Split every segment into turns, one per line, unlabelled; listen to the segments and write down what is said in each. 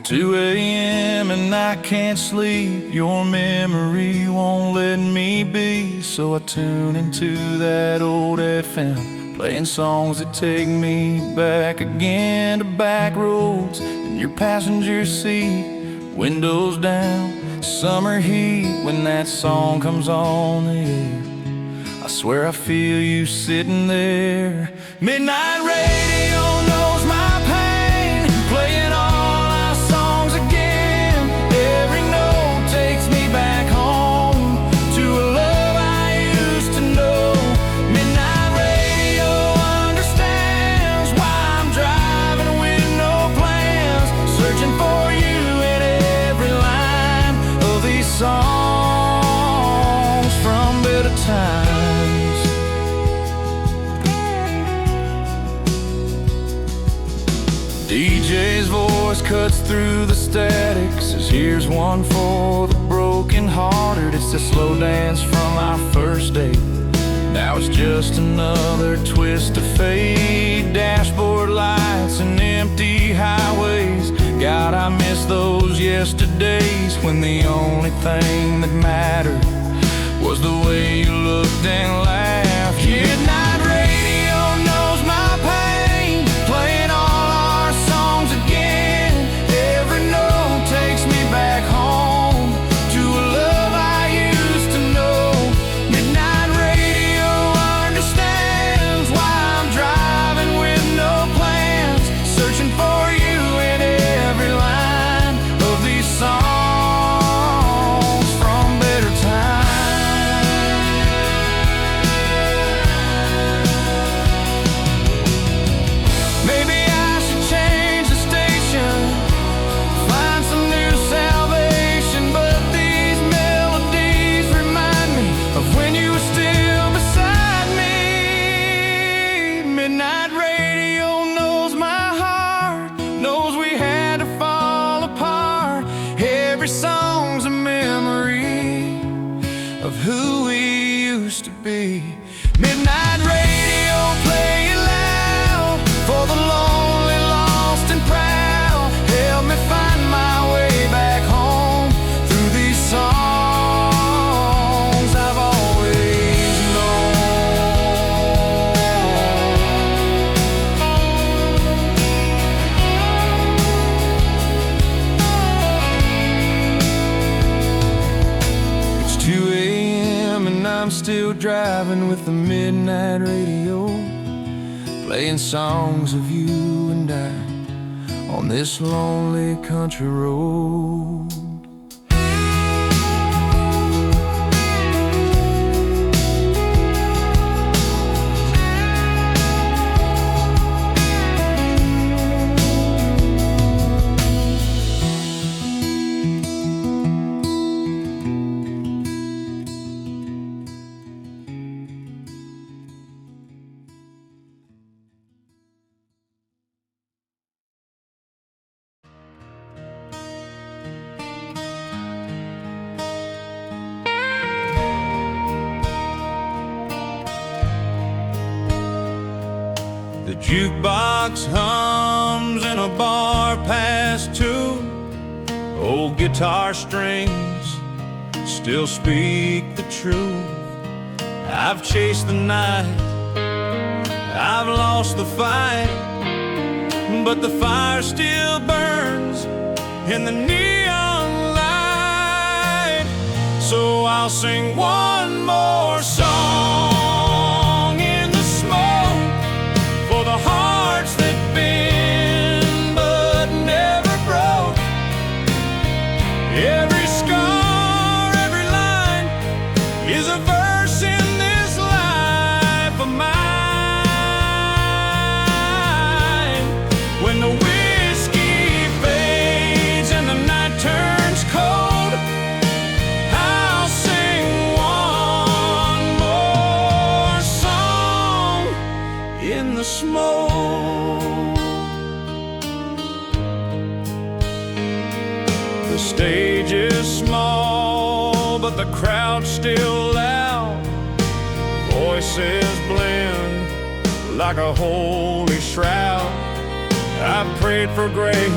2 a.m. and I can't sleep. Your memory won't let me be. So I tune into that old FM, playing songs that take me back again to back roads in your passenger seat, windows down, summer heat. When that song comes on the air, I swear I feel you sitting there. Midnight radio knows my pain, playing all our songs again. Every note takes me back home to a love I used to know. Midnight radio understands why I'm driving with no plans, searching for you in every line of these songs from better times. DJ's voice cuts through the static, says here's one for the broken hearted. It's a slow dance from our first date. Now it's just another twist of fate. Dashboard lights and empty highways. God, I miss those yesterdays when the only thing that mattered was the way you looked and laughed. Midnight radio knows my pain, playing all our songs again. Every note takes me back home to a love I used to know. Midnight radio understands why I'm driving with no plans, searching for you in every line of these songs from better times. Maybe I should change the station, find some new salvation, but these melodies remind me of when you were still beside me. Midnight radio knows my heart, knows we had to fall apart. Every song's a memory of who we used to be. Midnight radio, play it loud for the lonely, lost and proud. Help me find my way back home through these songs I've always known. It's 2 a.m. and I'm still driving with the midnight radio, playing songs of you and I on this lonely country road. The jukebox hums in a bar past 2. Old guitar strings still speak the truth. I've chased the night, I've lost the fight, but the fire still burns in the neon light. So I'll sing one more song in the smoke for the hearts that bend but never broke. Every scar, every line is a verse in this life of mine. When the whiskey fades and the night turns cold, I'll sing one more song in the smoke. The stage is small, but the crowd's still loud. Voices blend like a holy shroud. I've prayed for grace,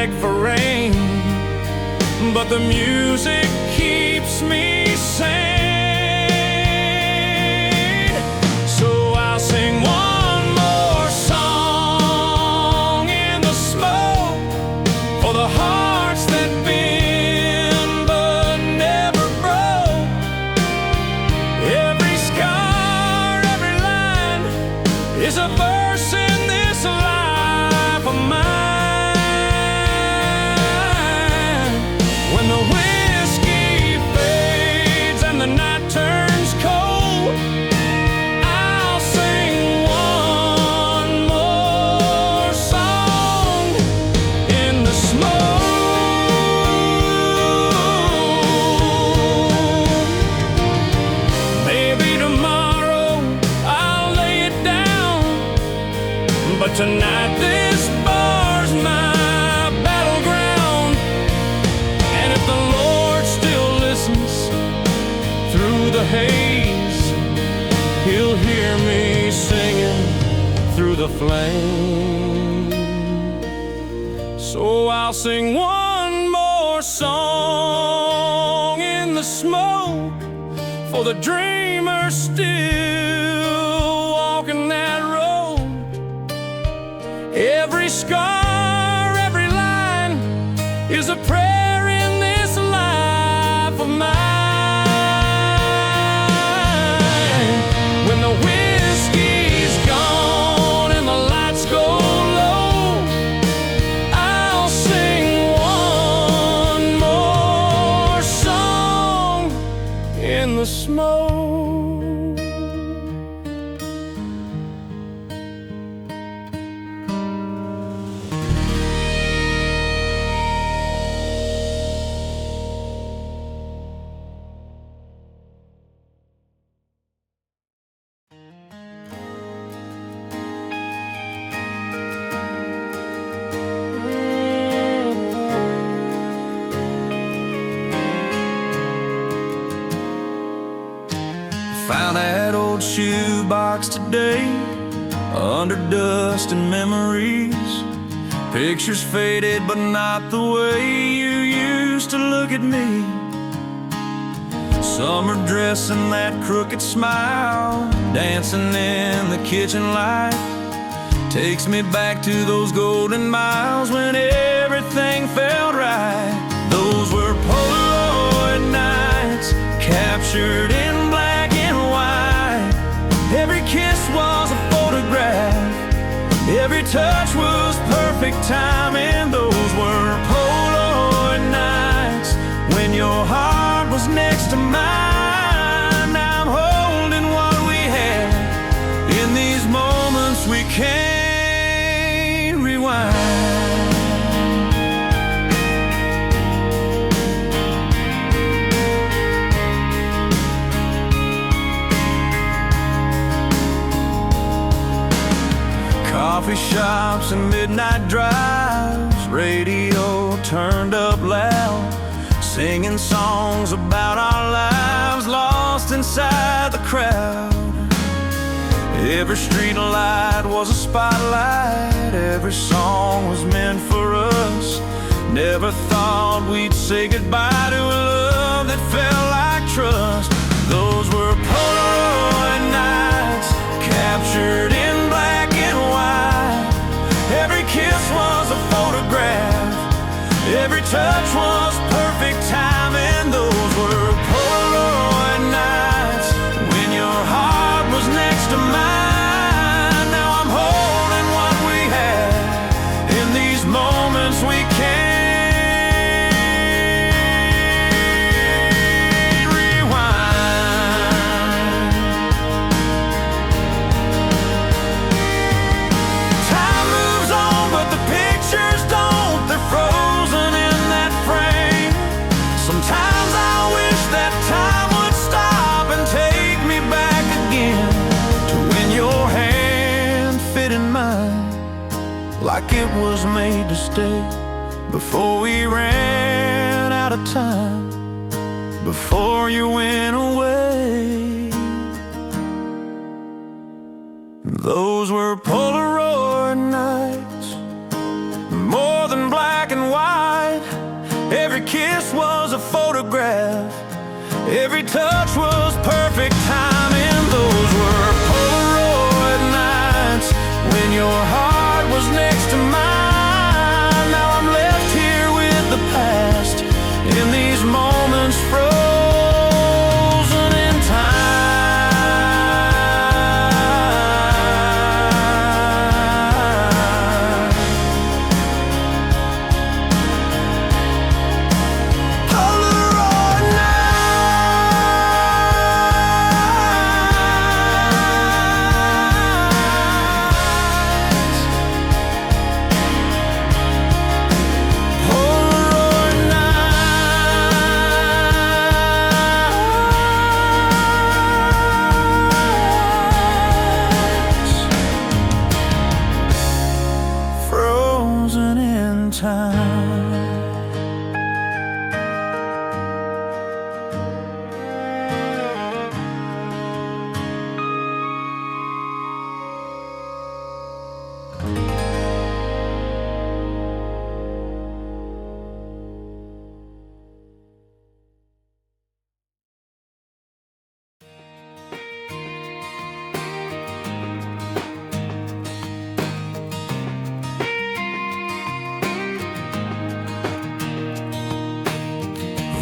beg for rain, but the music keeps me sane. So I'll sing one more song in the smoke for the hearts that bend but never broke. Every scar, every line is a verse in this life of mine. When the whiskey fades and the night turns cold, I'll sing one more song in the smoke. Maybe tomorrow I'll lay it down, but tonight this bar's my battleground. And if the Lord still listens through the haze, He'll hear me singing through the flame. So I'll sing one more song in the smoke for the dreamers still walking that road. Every scar, every line is a prayer in this life of mine. When the whiskey's gone and the lights go low, I'll sing one more song in the smoke. Found that old shoebox today, under dust and memories. Pictures faded, but not the way you used to look at me. Summer dress and that crooked smile, dancing in the kitchen light, takes me back to those golden miles when everything felt right. Those were Polaroid nights, captured in black and white. Every kiss was a photograph, every touch was perfect timing. Those were Polaroid nights when your heart was next to mine. Now I'm holding what we had in these moments we can't rewind. Coffee shops and midnight drives, radio turned up loud, singing songs about our lives lost inside the crowd. Every street light was a spotlight, every song was meant for us. Never thought we'd say goodbye to a love that felt like trust. Those were Polaroid nights, captured in black and white. Every kiss was a photograph, every touch was perfect timing. Those were Polaroid nights when your heart was next to mine. Now I'm holding what we had in these moments we can't rewind. Time moves on, but the pictures don't. They're frozen in that frame. Sometimes I wish that time would stop and take me back again to when your hand fit in mine, like it was made to stay. Before we ran out of time, before you went away. Those were Polaroid nights, more than black and white. kiss was a photograph. Every touch was perfect timing. Those were Polaroid nights when your heart was next to mine. Now I'm left here with the past in these moments frozen in time.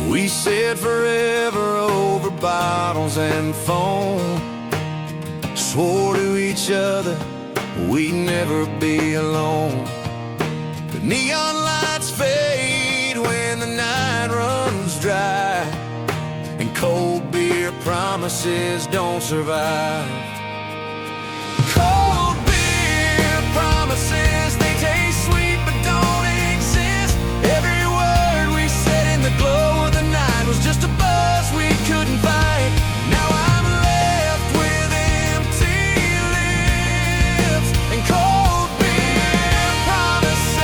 We said forever over bottles and phone, swore to each other we'd never be alone. The neon lights fade when the night runs dry, and cold beer promises don't survive. Cold beer promises, they taste sweet but don't exist. Every word we said in the glow of the night was just a buzz we couldn't fight. Now I'm left with empty lips and cold beer promises.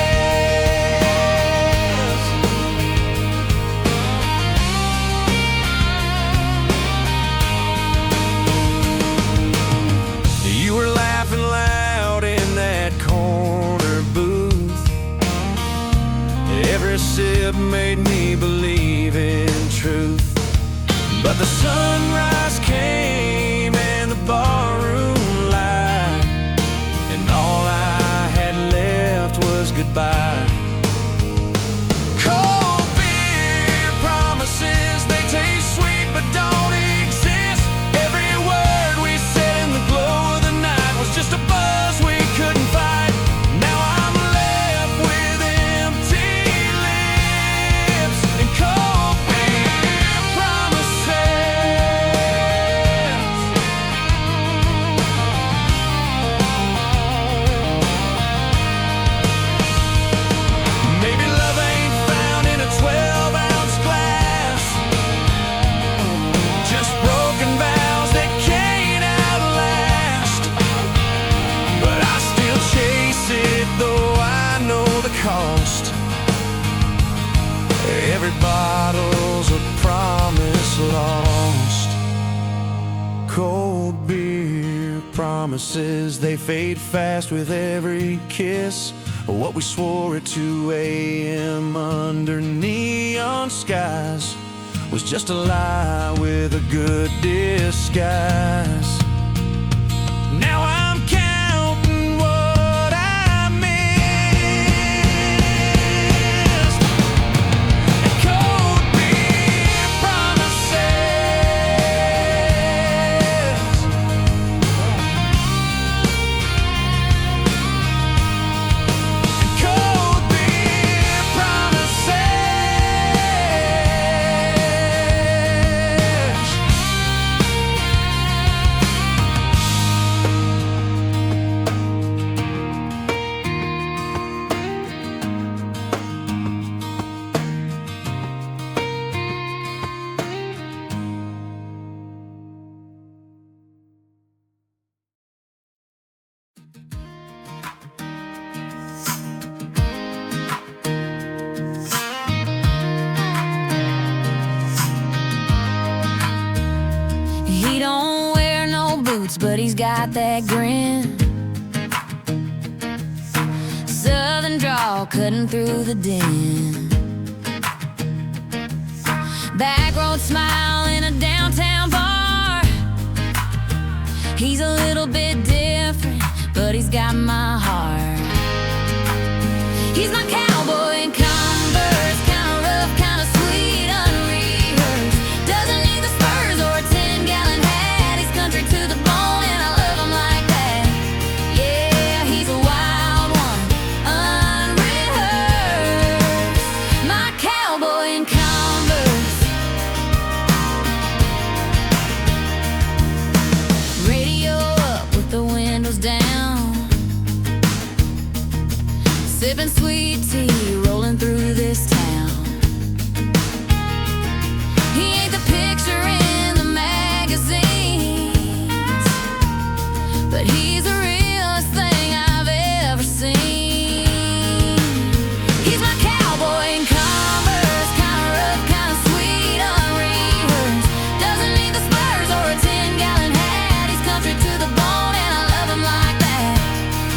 You were laughing loud in that corner booth. Every sip made me believe in truth. But the sunrise came and the barroom light, and all I had left was goodbye. Cold beer promises, they taste sweet but don't exist. Every word we said in the glow of the night was just a buzz we couldn't fight. Now I'm left with empty lips and cold beer promises. Maybe love ain't found in a 12-ounce glass, just broken vows that can't outlast. But I still chase it, though I know the cost. Every bottle's a promise lost. Cold beer promises, they fade fast with every kiss. What we swore at 2 a.m. under neon skies was just a lie with a good disguise. Now I'm counting what I missed. And cold beer promises. And cold beer promises.
He don't wear no boots, but he's got that grin. Southern drawl cutting through the din. little bit different, but he's got my heart. He's my cowboy in Converse, kinda rough, kinda sweet, unrehearsed. Doesn't need the spurs or a 10-gallon hat. He's country to the bone and I love him like that. Yeah, he's a wild one, unrehearsed. My cowboy in Converse. Radio up with the windows down, sipping sweet tea, rolling through this town. He ain't the picture in the magazines, but he's the realest thing I've ever seen. He's my cowboy in Converse, kinda rough, kinda sweet, unrehearsed. Doesn't need the spurs or a 10-gallon hat. He's country to the bone and I love him like that.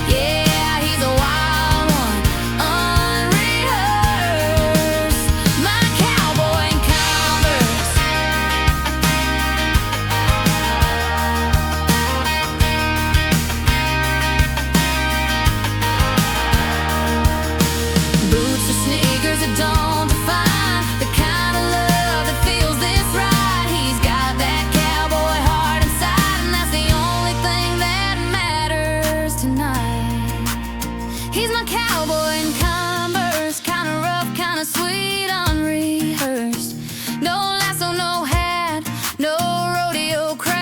Yeah, he's a wild one, unrehearsed. My cowboy in Converse. Boots or sneakers that don't define the kind of love that feels this right. He's got that cowboy heart inside, and that's the only thing that matters tonight. He's my cowboy in Converse, kinda rough, kinda sweet, unrehearsed. No lasso, no hat, no rodeo crowd.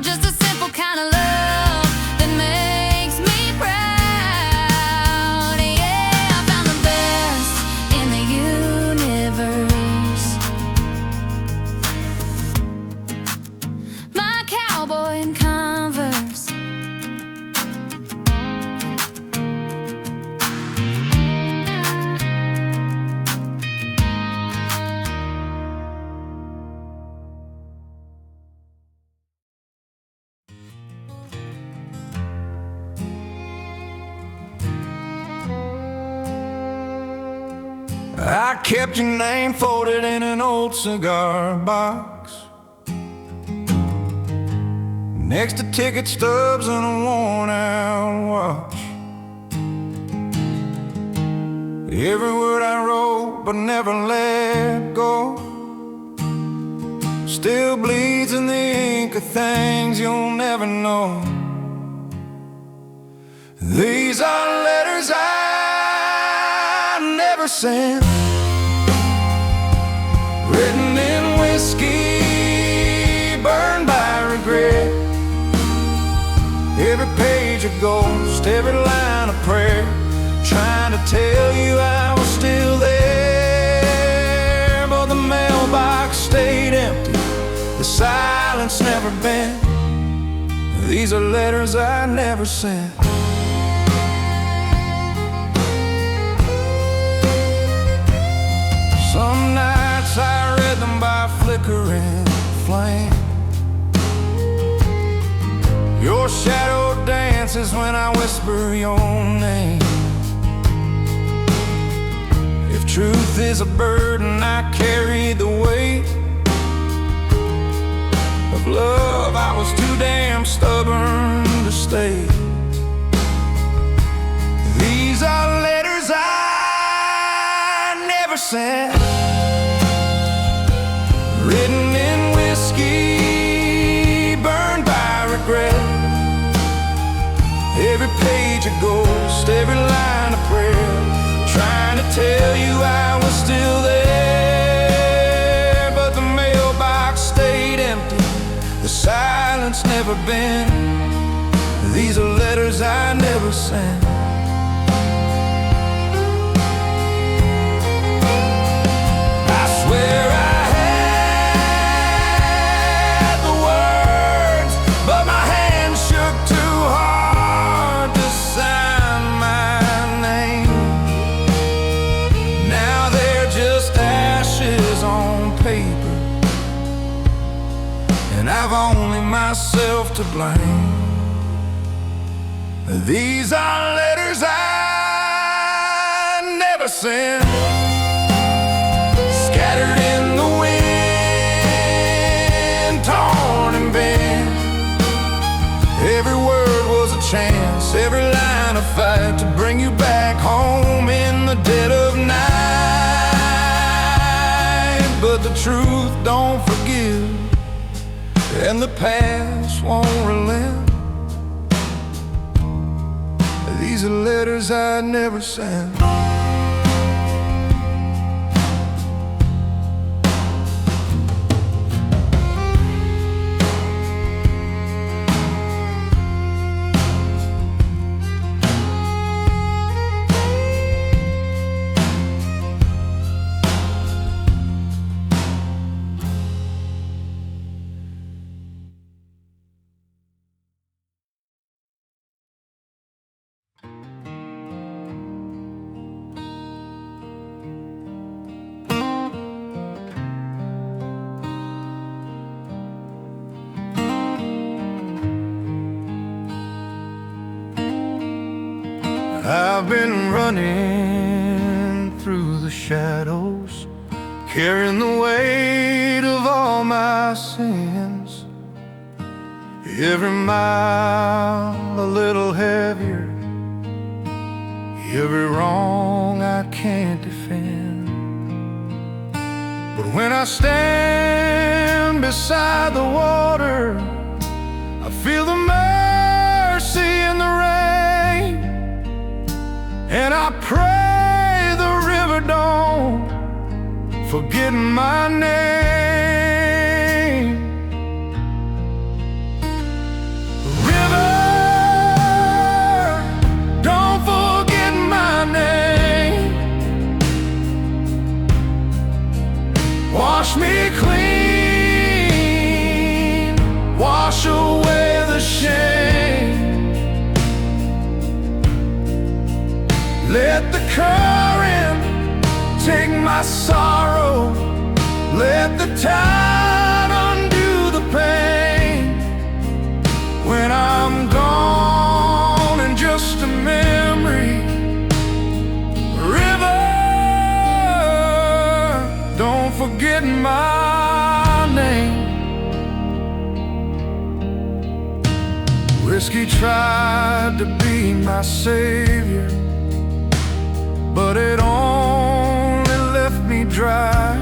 Just a simple kind of love that makes me proud. Yeah, I found the best in the universe. My cowboy in Converse.
I kept your name folded in an old cigar box, next to ticket stubs and a worn-out watch. Every word I wrote but never let go still bleeds in the ink of things you'll never know. These are letters I never sent, written in whiskey, burned by regret. Every page a ghost, every line a prayer, trying to tell you I was still there. But the mailbox stayed empty, the silence never bent. These are letters I never sent. Some nights I read them by flickering flame. Your shadow dances when I whisper your name. If truth is a burden, I carried the weight of love I was too damn stubborn to stay. These are letters I never sent, written in whiskey, burned by regret. Every page a ghost, every line a prayer, trying to tell you I was still there. But the mailbox stayed empty, the silence never bent. These are letters I never sent. I swear I had the words, but my hand shook too hard to sign my name. Now they're just ashes on paper, and I've only myself to blame. These are letters I never sent, scattered in the wind, torn and bent. fight to bring you back home in the dead of night. But the truth don't forgive, and the past won't relent. These are letters I never sent. I've been running through the shadows, carrying the weight of all my sins. Every mile a little heavier, every wrong I can't defend. But when I stand beside the water, I feel the mercy in the rain. And I pray the river don't forget my name. River, don't forget my name. Wash me clean, wash away the shame. Let the current take my sorrow. Let the tide undo the pain. When I'm gone and just a memory, river, don't forget my name. Whiskey tried to be my savior, but it only left me dry.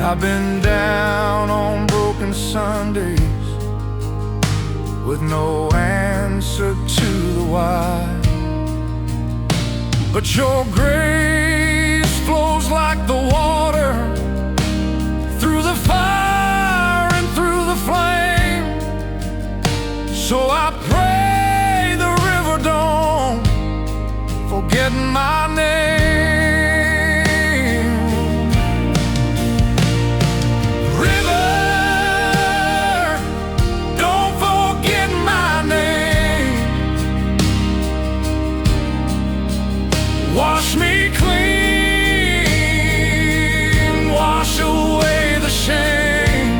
I've been down on broken Sundays with no answer to the why. But your grace flows like the water, through the fire and through the flame. So I pray the river don't forget my name. River, don't forget my name. Wash me clean, wash away the shame.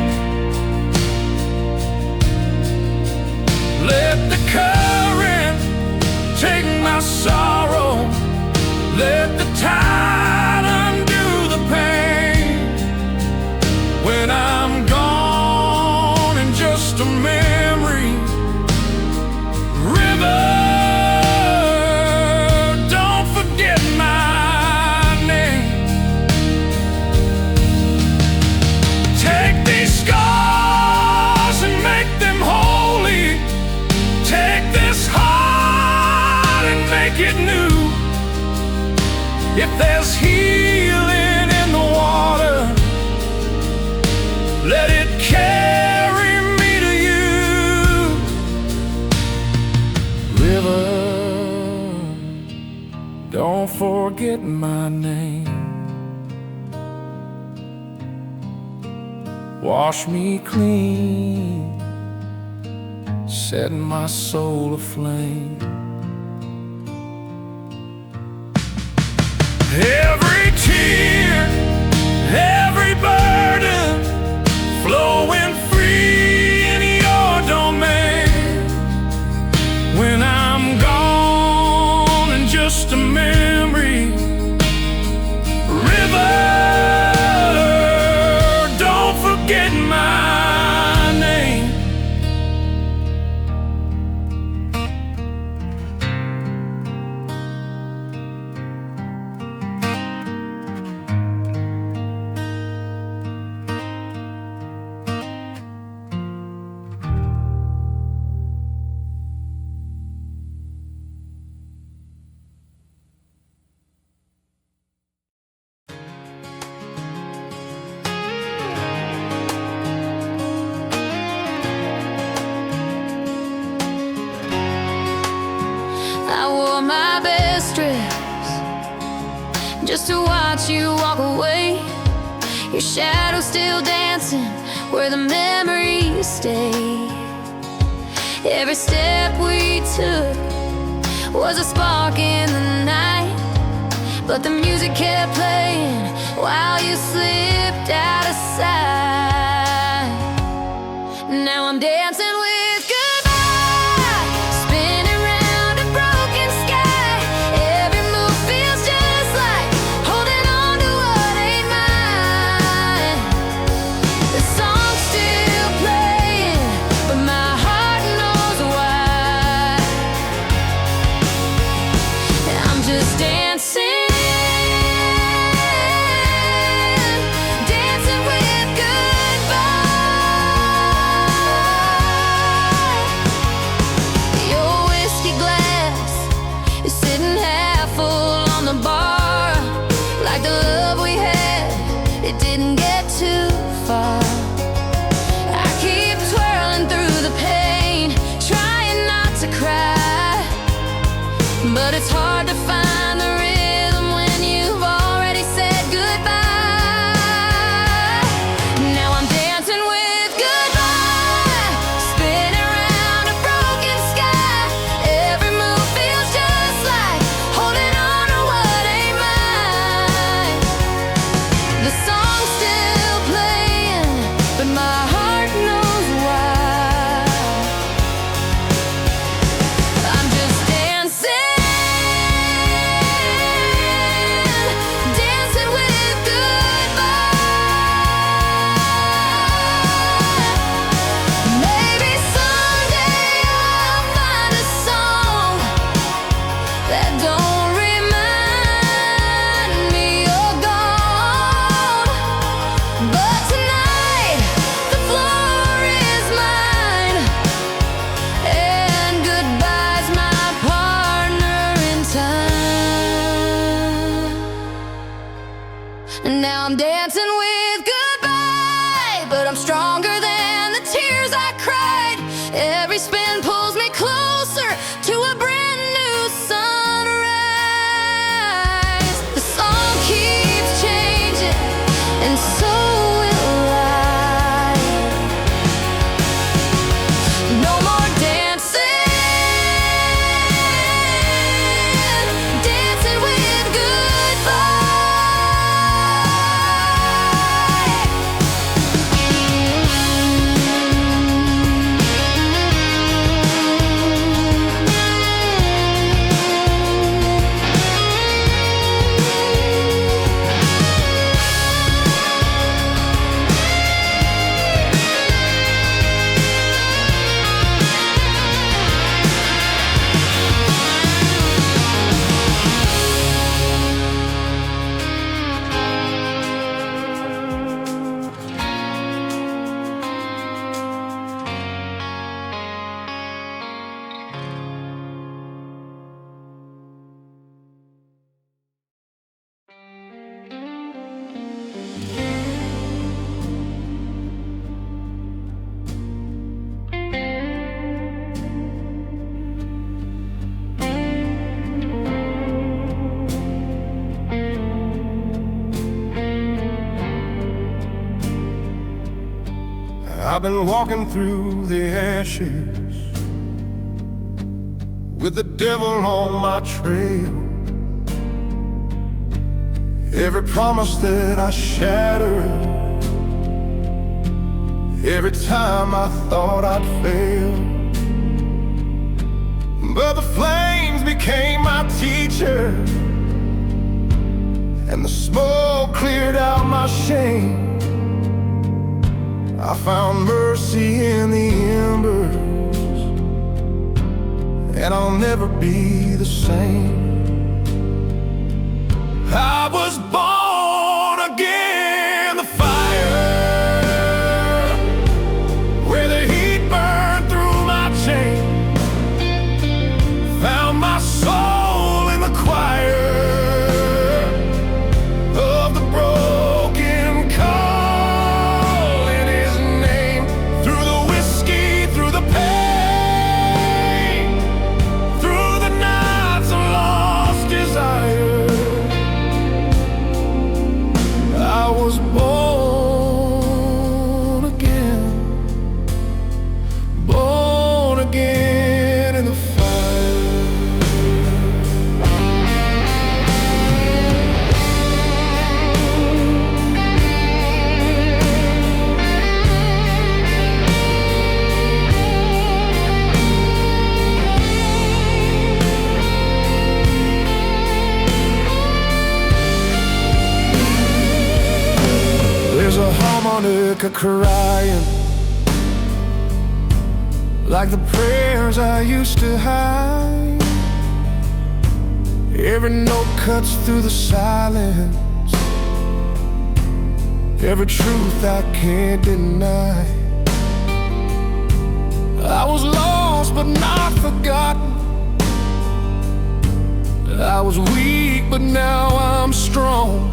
Let the current take my sorrow. Let the tide undo the pain. When I'm gone and just a memory, river, don't forget my name. Take these scars and make them holy. Take this heart and make it new. If there's healing in the water, let it carry me to you. River, don't forget my name. Wash me clean, set my soul aflame. Every tear, every burden, flowing free in your domain. When I'm gone and just a memory, river, don't forget my name.
to watch you walk away, your shadow still dancing where the memories stay. Every step we took was a spark in the night, but the music kept playing while you slipped out of sight. Now I'm dancing with goodbye, spinning round a broken sky. Every move feels just like holding on to what ain't mine. The song's still playing, but my heart knows why. I'm just dancing, dancing with goodbye. Your whiskey glass is sitting half full on the bar, like the love we had, it didn't get too far. I keep twirling through the pain, trying not to cry, but it's hard to find the rhythm when you've already said goodbye. Now I'm dancing with goodbye, spinning around a broken sky. Every move feels just like holding on to what ain't mine. The song's still playing, but my heart knows why. I'm just dancing, dancing with goodbye. Maybe someday I'll find a song that don't remind me you're gone. But tonight the floor is mine, and goodbye's my partner in time. And now I'm dancing with goodbye, but I'm stronger than the tears I cried. Every spin pulls me closer to a brand new sunrise. The song keeps changing, and so will I. No more dancing, dancing with goodbye.
I've been walking through the ashes with the devil on my trail. Every promise that I shattered, every time I thought I'd fail. But the flames became my teacher, and the smoke cleared out my shame. I found mercy in the embers, and I'll never be the same. I was born again, the fire, where the heat burned through my chain. Found my soul in the choir of the broken, calling his name. Through the whiskey, through the pain, through the nights of lost desire, harmonica crying, like the prayers I used to hide. Every note cuts through the silence, every truth I can't deny. I was lost but not forgotten, I was weak but now I'm strong.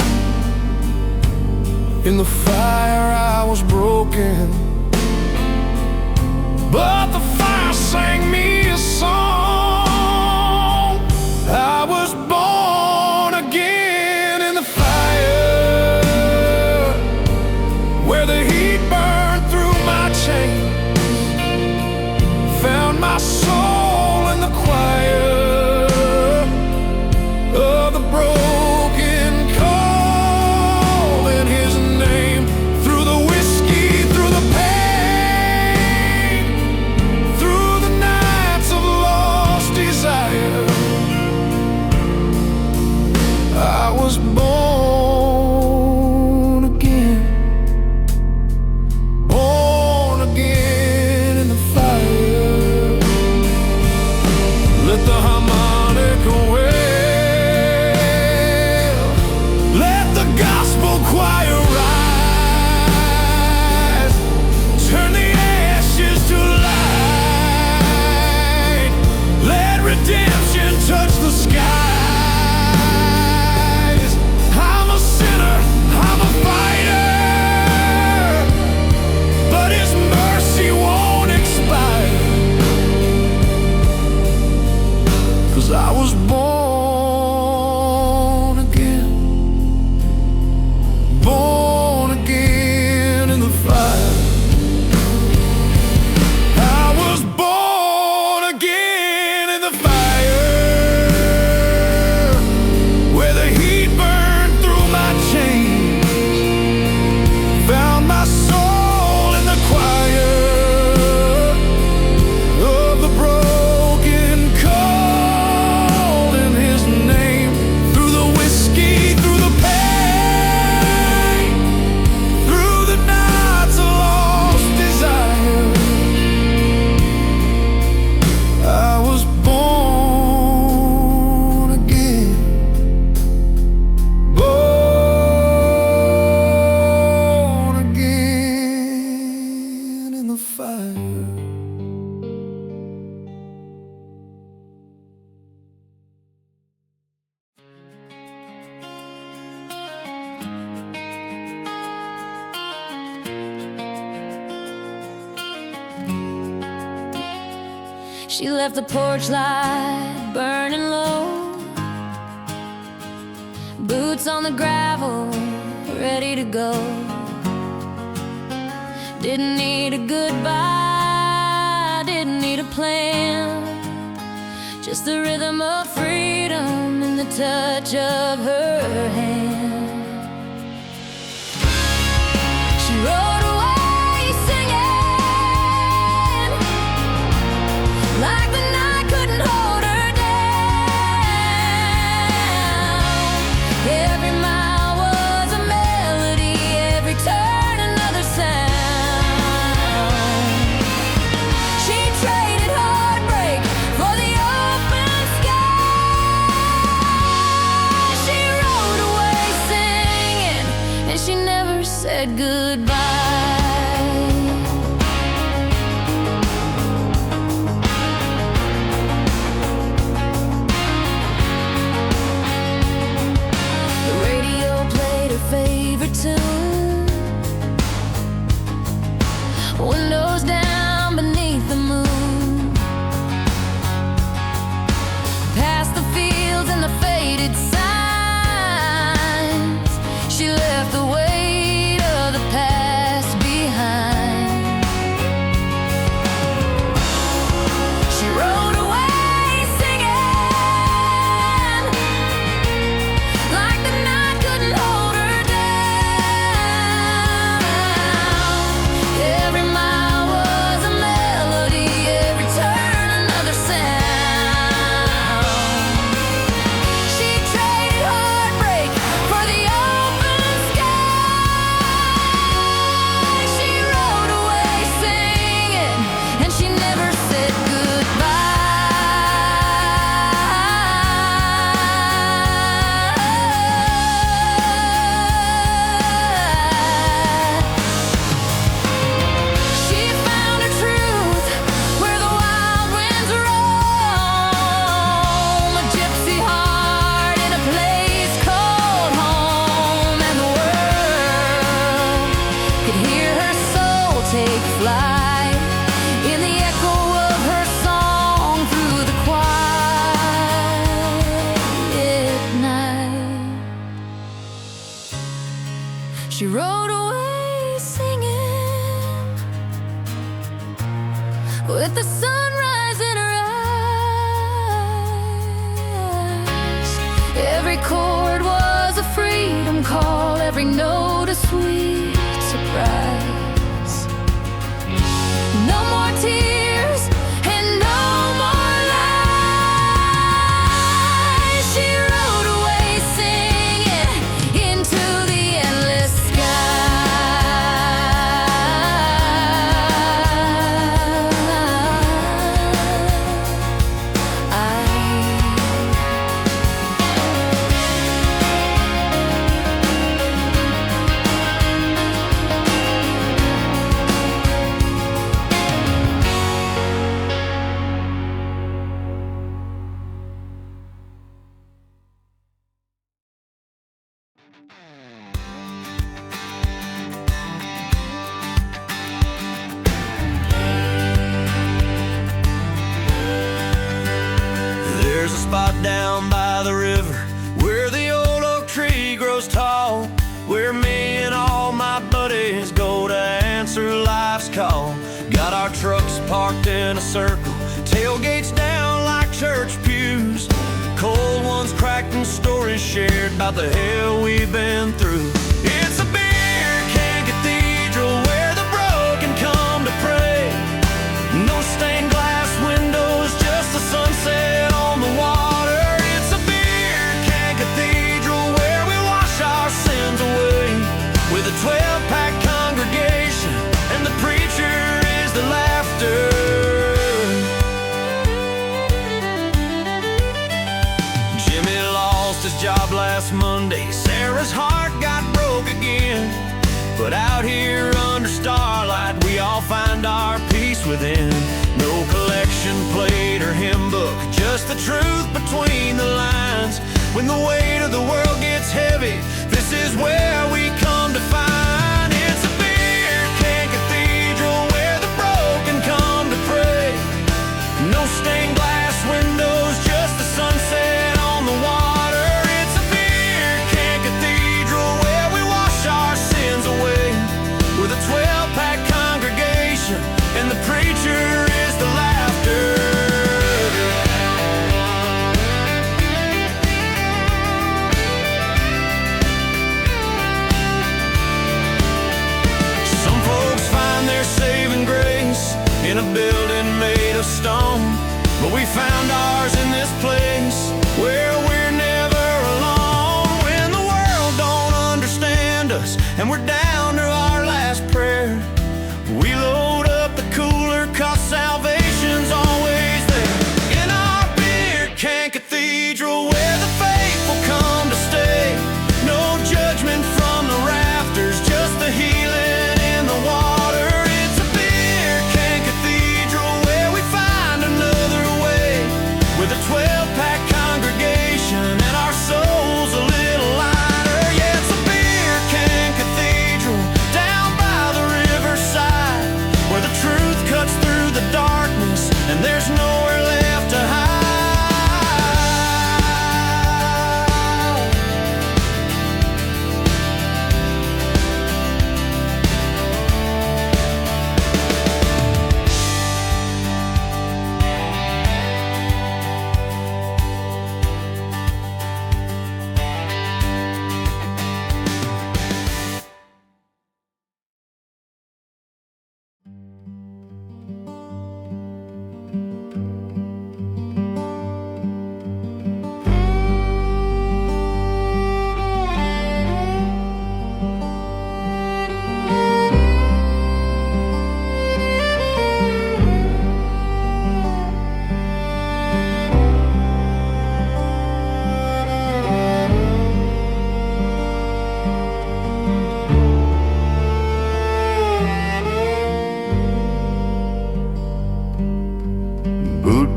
In the fire I was broken, but the fire sang me a song. I was born again in the fire, where the heat burned through my chains. Found my soul in the choir of the broken, calling his name through the whiskey, through the pain, through the nights of lost desire. I was born again, born again in the fire. Let the harmonica wail, let the gospel choir rise, turn the ashes to light, let redemption touch the skies. I'm a sinner, I'm a fighter, but his mercy won't expire, 'cause I was born again, born again in the fire. I was born again in the fire, where the heat burned through my chains. Found my soul in the choir of the broken, calling his name through the whiskey, through the pain, through the nights of lost desire. I was born again, born again in the fire.
She left the porch light burning low, boots on the gravel, ready to go. Didn't need a goodbye, didn't need a plan, just the rhythm of freedom and the touch of her hand. She rode away singing, like the night couldn't hold her down. Every mile was a melody, every turn another sound. She traded heartbreak for the open sky. She rode away singing, and she never said goodbye. The radio played her favorite tune, windows down beneath the moon, past the fields and the faded signs. She left the weight of the past She rode away singing, with the sunrise in her eyes. Every chord was a freedom call, every note a sweet surprise. No more tears and no more lies. She rode away singing into the endless
There's a spot down by the river where the old oak tree grows tall, where me and all my buddies go to answer life's call. Got our trucks parked in a circle, tailgates down like church pews, cold ones cracked and stories shared about the hell we've been through. It's a beer can cathedral where the broken come to pray. No stained glass windows, just the sunset on the water. It's a beer can cathedral where we wash our sins away, with a 12-pack congregation and the preacher is the laughter. Jimmy lost his job last Monday, Sarah's heart got broke again. But out here under starlight, we all find our peace within. No collection plate or hymn book, just the truth between the lines. When the weight of the world gets heavy, this is where we come to find. It's a beer can cathedral where the broken come to pray. No stained glass windows, just the sunset on the water. It's a beer can cathedral where we wash our sins away, with a 12-pack congregation and the preacher is the laughter. Some folks find their saving grace in a building made of stone, but we found ours in this place where we're never alone. When the world don't understand us and we're down to our last prayer, we load up the cooler 'cause salvation's always there. In our beer can cathedral where the faithful come to stay. No judgment from the rafters, just the healing in the water. It's a beer can cathedral where we find another way, with a 12-pack congregation and our souls a little lighter. Yeah, it's a beer can cathedral down by the riverside, where the truth cuts through the darkness and there's nowhere left to hide.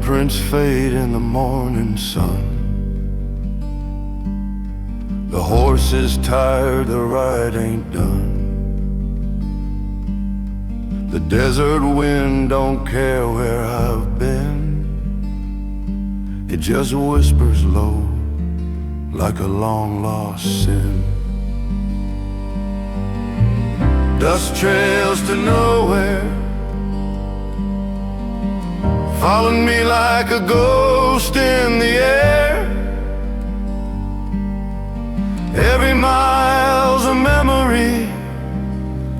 Prints fade in the morning sun. The horse is tired, the ride ain't done. The desert wind don't care where I've been. It just whispers low like a long lost sin. dust trails to nowhere, following me like a ghost in the air. Every mile's a memory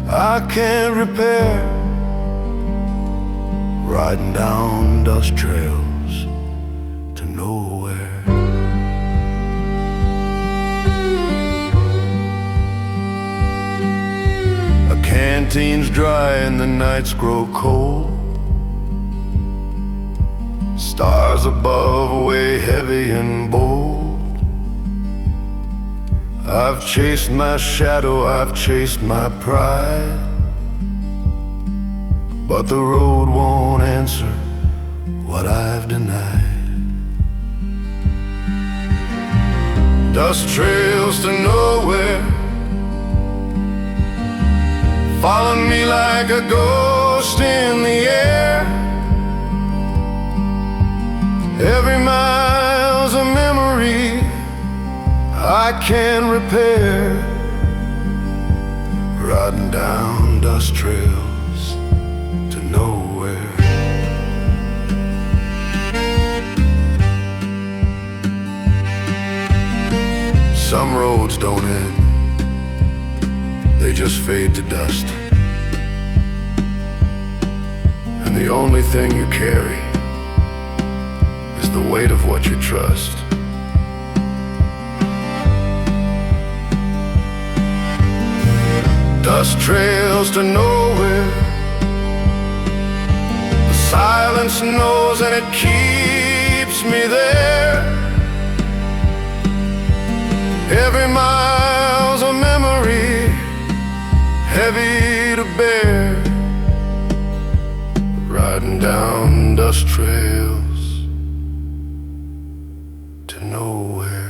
I can't repair, riding down dust trails to nowhere. A canteen's dry and the nights grow cold, stars above weigh heavy and bold. I've chased my shadow, I've chased my pride, but the road won't answer what I've denied. Dust trails to nowhere, following me like a ghost in the air. Every mile's a memory I can't repair, riding down dust trails to nowhere. Some roads don't end, they just fade to dust, and the only thing you carry is the weight of what you trust. Dust trails to nowhere, the silence knows and it keeps me there. Every mile's a memory, heavy to bear, riding down dust trails to nowhere.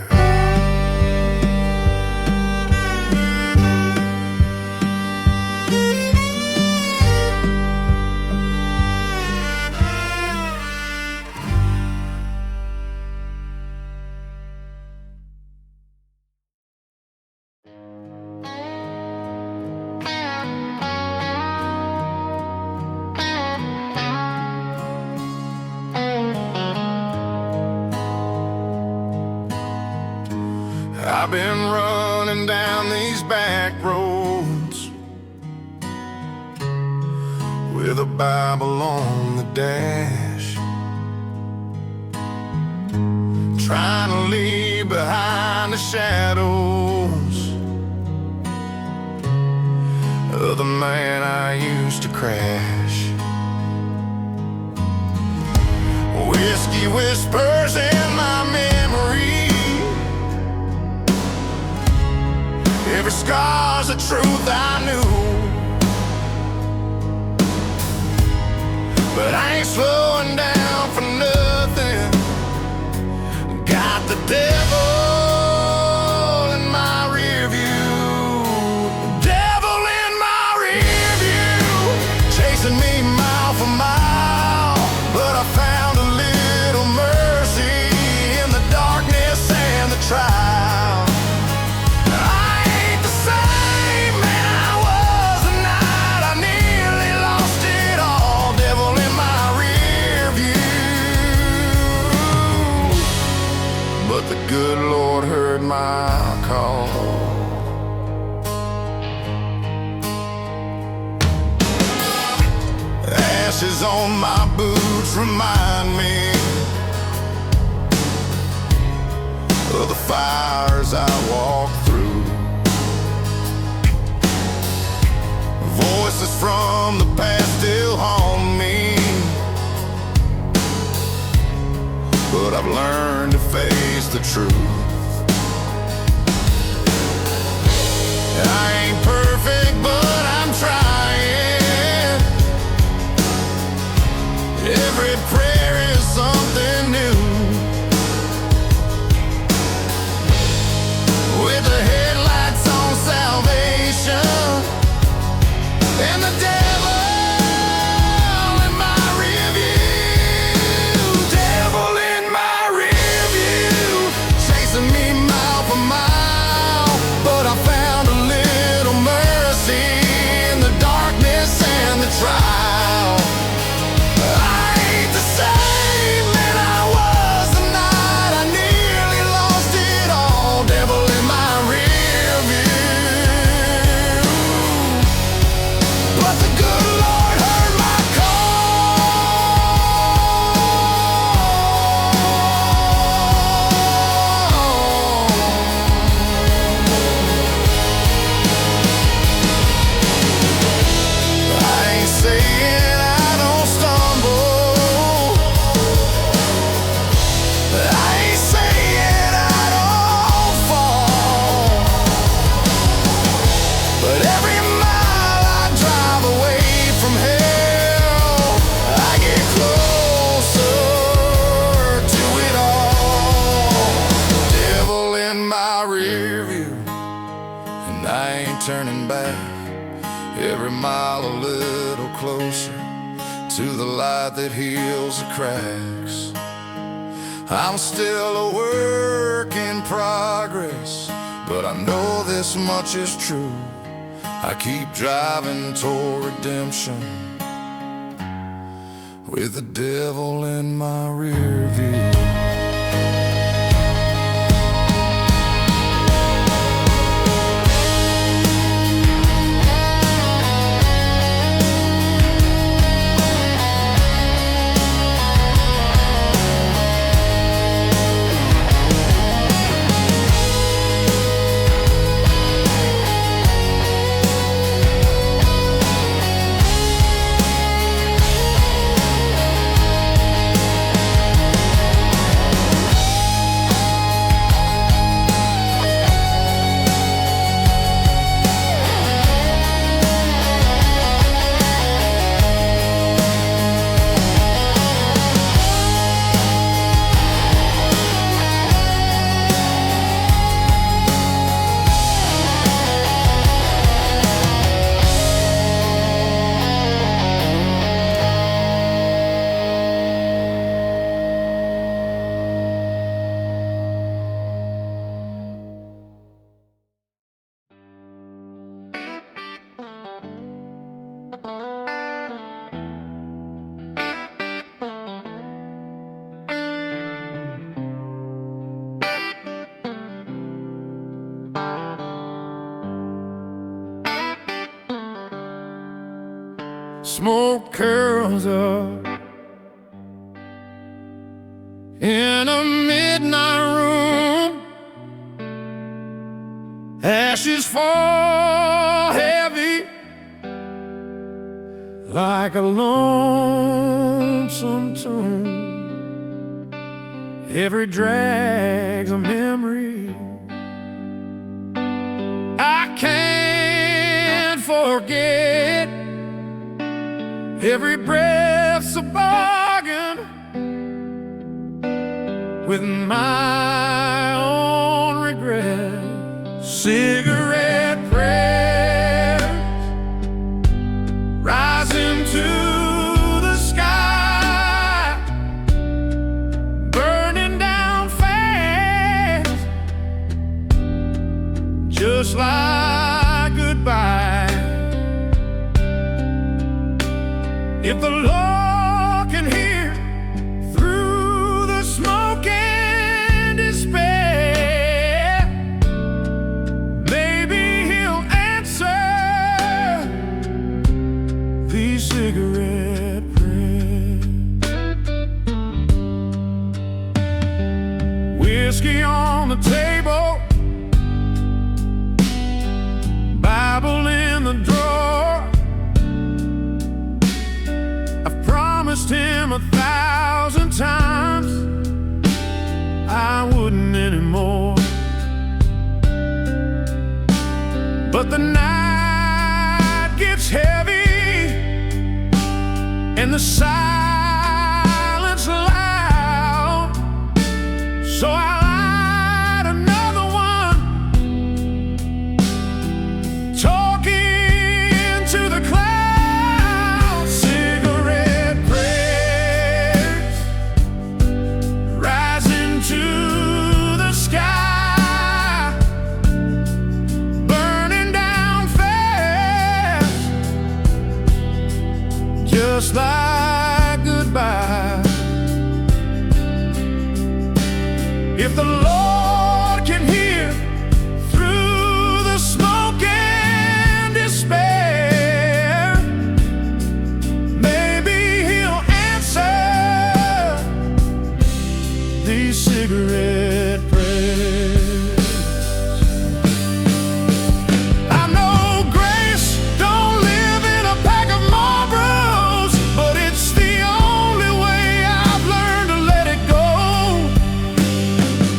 I've been running down these back roads with a Bible on the dash, trying to leave behind the shadows of the man I used to crash. Whiskey whispers in my memory, every scar's the truth I knew, but I ain't slowing down for nothing. Got the devil in my rear view, devil in my rear view, chasing me mile for mile, but I found a little mercy in the darkness and the trial. Good Lord heard my call. Ashes on my boots remind me of the fires I walked through. Voices from the past still haunt me, but I've learned to face the truth. I ain't perfect, but I'm trying. Every prayer is something new. With the headlights on salvation and the devil in my rear view, devil in my rear view, chasing me mile for mile, but I found a little I ain't turning back. Every mile a little closer to the light that heals the cracks. I'm still a work in progress, but I know this much is true. I keep driving toward redemption with the devil in my rear view. Smoke curls up in a midnight room. Ashes fall heavy like a lonesome tomb. Every drag's a memory I can't forget. Every breath's a bargain with my own regret. Cigarette prayers rising to the sky, burning down fast, just like goodbye. If the Lord can hear through the smoke and despair, maybe He'll answer these cigarette prayers. Whiskey on the table, Bible in the drawer. Promised Him 1,000 times I wouldn't anymore. But the night gets heavy and the silence loud, so I light another one, talking to the clouds. Just like goodbye. If the Lord can hear through the smoke and despair, maybe He'll answer these cigarette prayers. I know grace don't live in a pack of Marlboros, but it's the only way I've learned to let it go.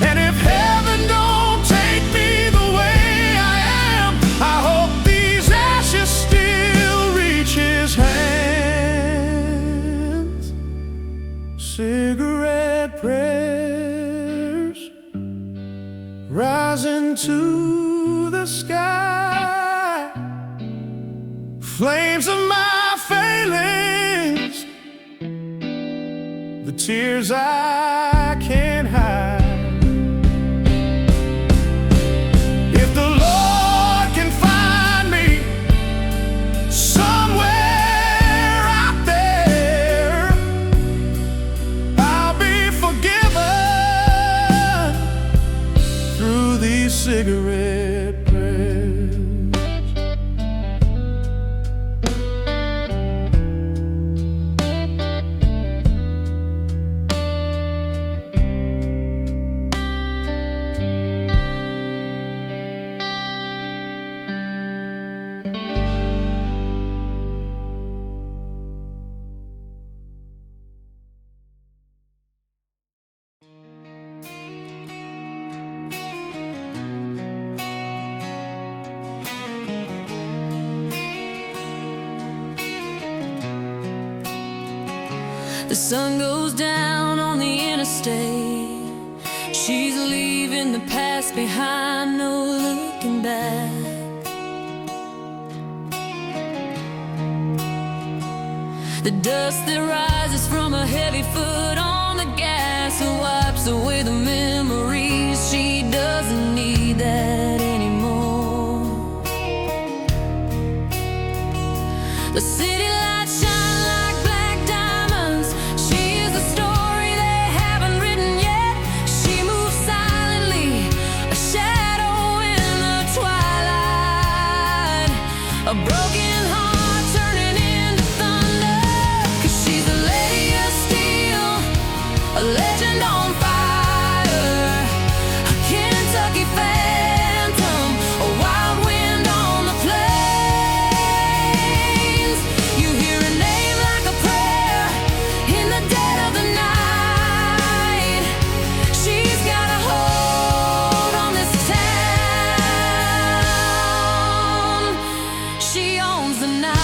And if heaven don't take me the way I am, I hope these ashes still reach His hands. Cigarette prayers rising to the sky. flames of my failings, the tears I can't hide. If the Lord can find me somewhere out there, I'll be forgiven through these cigarette prayers.
The sun goes down on the interstate. She's leaving the past behind, no looking back. The dust that rises from a heavy foot on the gas wipes away the memories. She doesn't need that anymore. The city lights shine like black diamonds. She is a story they haven't written yet. She moves silently, a shadow in the twilight, a broken heart turning into thunder. 'Cause she's a lady of steel, a legend on fire, a Kentucky phantom, a wild wind on the plains. You hear a name like a prayer in the dead of the night. She's got a hold on this town. She owns the night.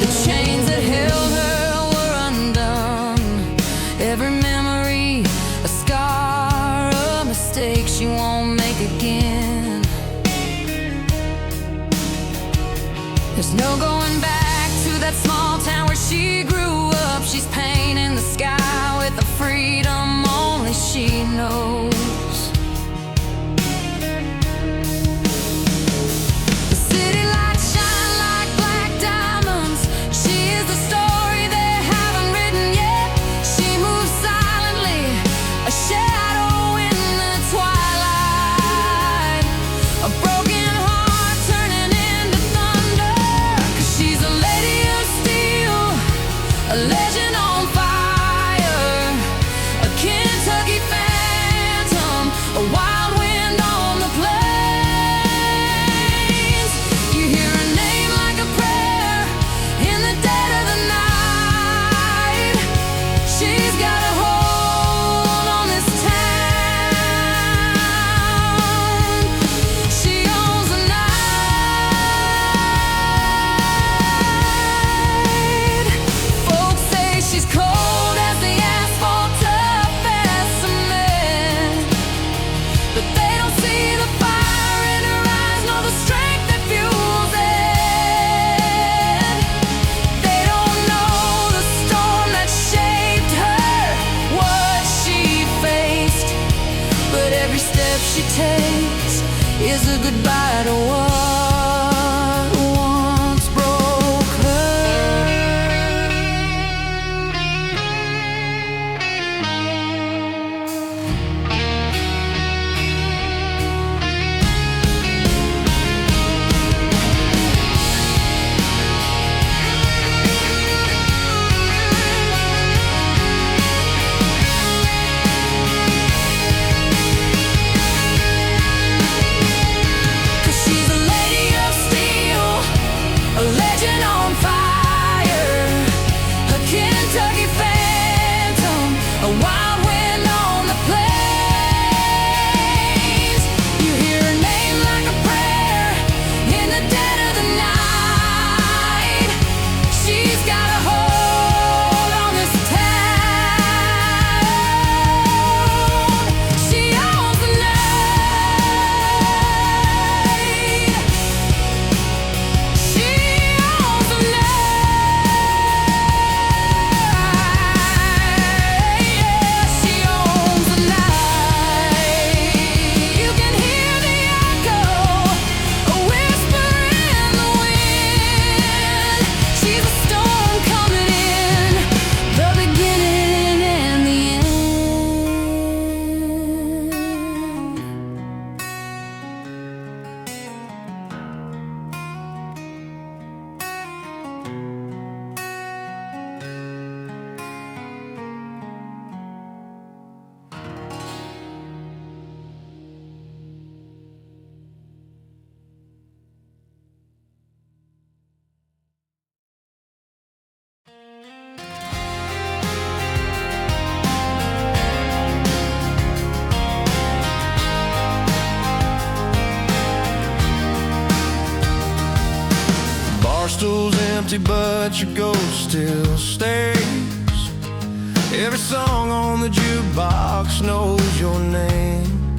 The chains that held her were undone. Every memory, a scar, a mistake she won't make again. There's no going back to that small town where she grew up. She's painting the sky with the freedom only she knows. The city lights shine like black diamonds. She is the story they haven't written yet. She moves silently, a shadow in the twilight, a broken heart turning into thunder. 'Cause she's a lady of steel, a legend on fire, a Kentucky phantom, a wild wind on the plains. You hear a name like a prayer in the dead of the night. She's got a hold on this town. She owns the night. Folks say she's cold as the asphalt, tough as cement, but they don't see the fire in her eyes, nor the strength that fuels it. They don't know the storm that shaped her, what she faced, but every step she takes is a goodbye to what once broke her. She's a lady
empty, but your ghost still stays. Every song on the jukebox knows your name.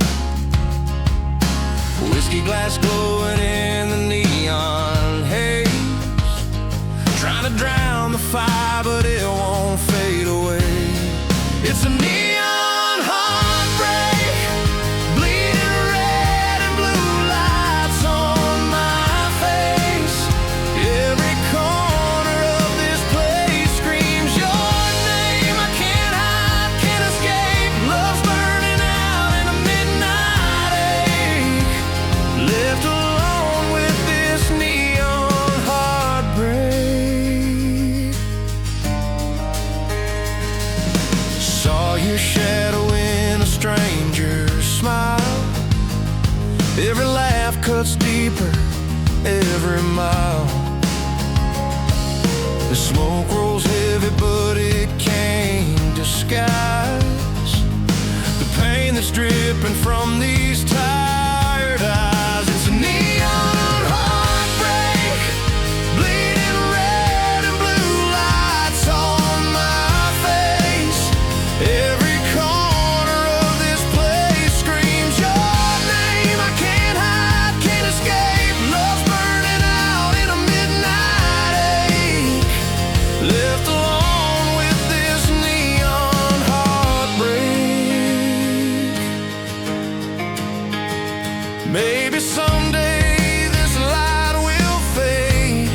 Whiskey glass glowing in the neon haze, trying to drown the fire, but it won't fade away. It's a neon heartbreak, bleeding red and blue lights on my face. Every corner of this place screams your name. I can't hide, can't escape. Love's burning out in a midnight ache. Left alone with this neon heartbreak. Saw your shadow in a stranger's smile. Every laugh cuts deeper, every mile. The smoke rolls heavy, but it can't disguise the pain that's dripping from these tired eyes. It's a neon heartbreak, bleeding red and blue lights on my face. Every corner of this place screams your name. I can't hide, can't escape. Love's burning out in a midnight ache. Left alone with this neon heartbreak. Maybe someday this light will fade,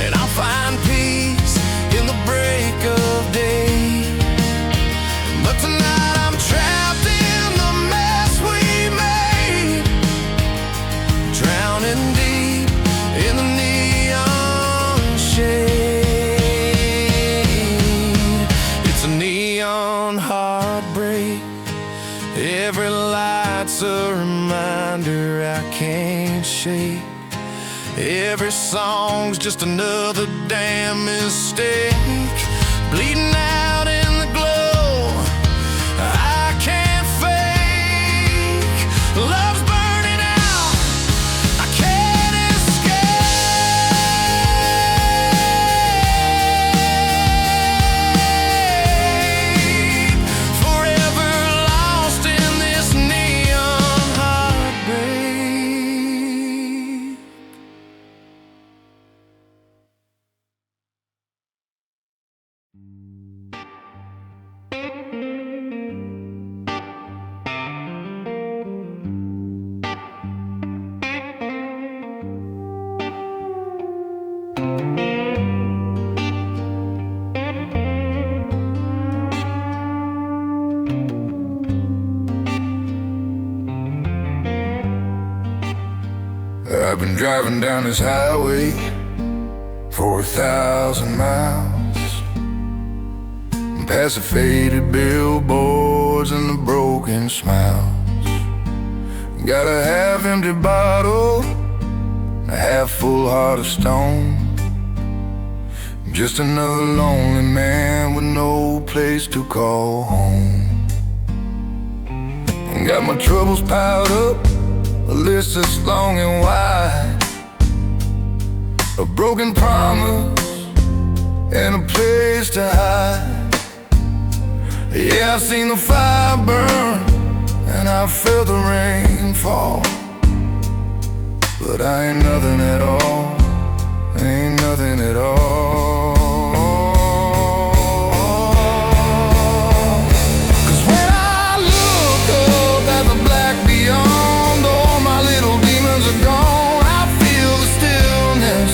and I'll find peace in the break of day. But tonight I'm trapped in the mess we made, drowning deep in the neon shade. It's a neon heartbreak. Every light's a reminder I can't shake. Every song's just another damn mistake. Bleeding out in the glow, I can't fake. Love's burning out, I can't escape. Forever lost in this neon heartbreak.
I've been driving down this highway for 1,000 miles, past the faded billboards and the broken smiles. Got a half-empty bottle, a half-full heart of stone. Just another lonely man with no place to call home. Got my troubles piled up, a list that's long and wide, a broken promise and a place to hide. Yeah, I've seen the fire burn and I felt the rain fall, but I ain't nothing at all, ain't nothing at all. Cause when I look up at the black beyond, all my little demons are gone. I feel the stillness,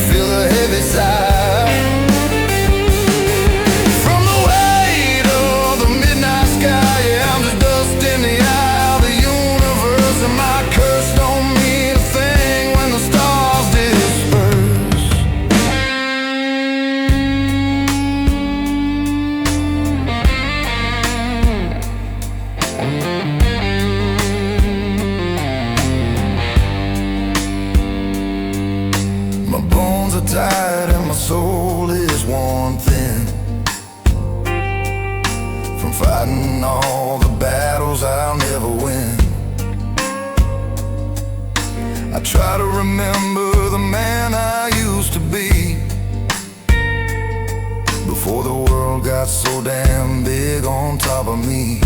feel the heavy sigh. Tired and my soul is worn thin from fighting all the battles I'll never win. I try to remember the man I got so damn big on top of me.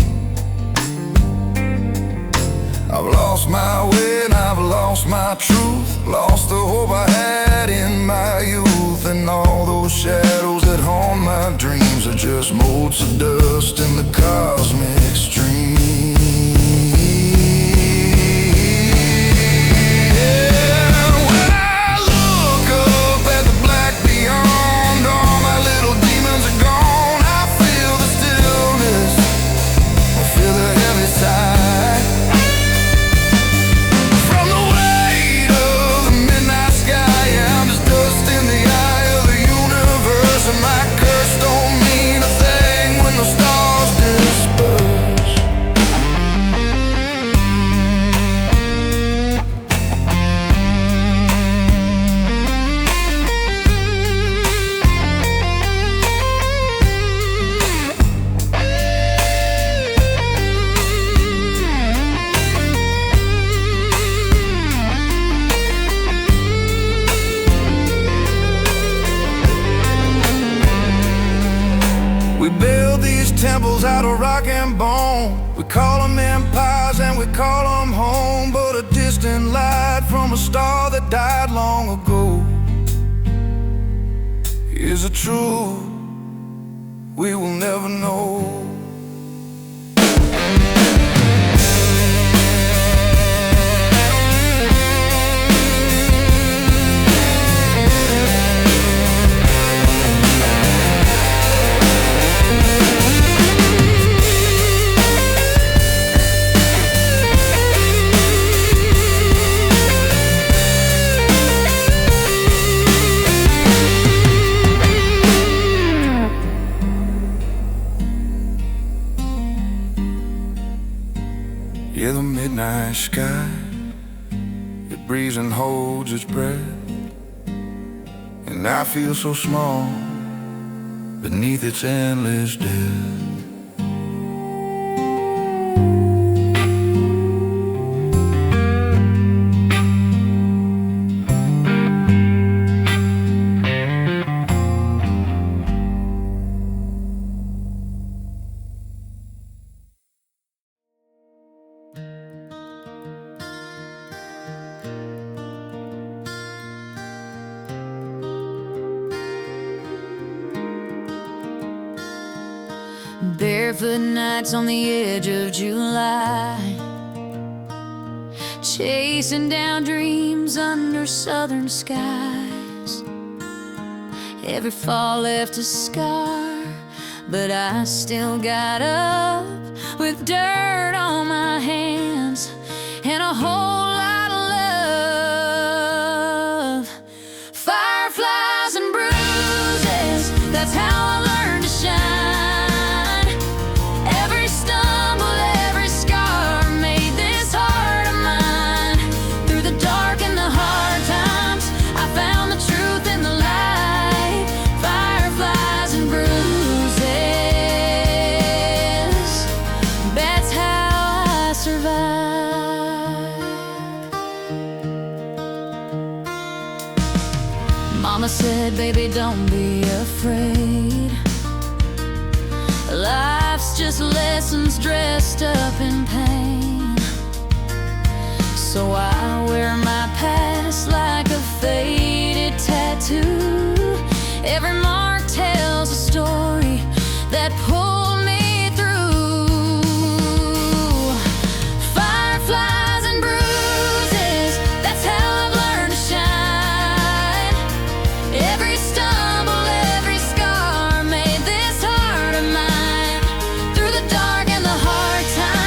I've lost my way and I've lost my truth, lost the hope I had in my youth. And all those shadows that haunt my dreams are just motes of dust in the cosmic stream. Temples out of rock and bone, we call them empires and we call them home. But a distant light from a star that died long ago is a truth we will never know. Yeah, the midnight sky, it breathes and holds its breath, and I feel so small beneath its endless depth.
Barefoot nights on the edge of July, chasing down dreams under southern skies. Every fall left a scar, but I still got up with dirt on my hands and a whole lot of love. Fireflies and bruises, that's how I learned to shine. Mama said, baby, don't be afraid. Life's just lessons dressed up in pain. So I wear my past like a faded tattoo. Every mark tells a story that pulled me through. Fireflies and bruises, that's how I've learned to shine. Every stumble, every scar made this heart of mine. Through the dark and the hard times,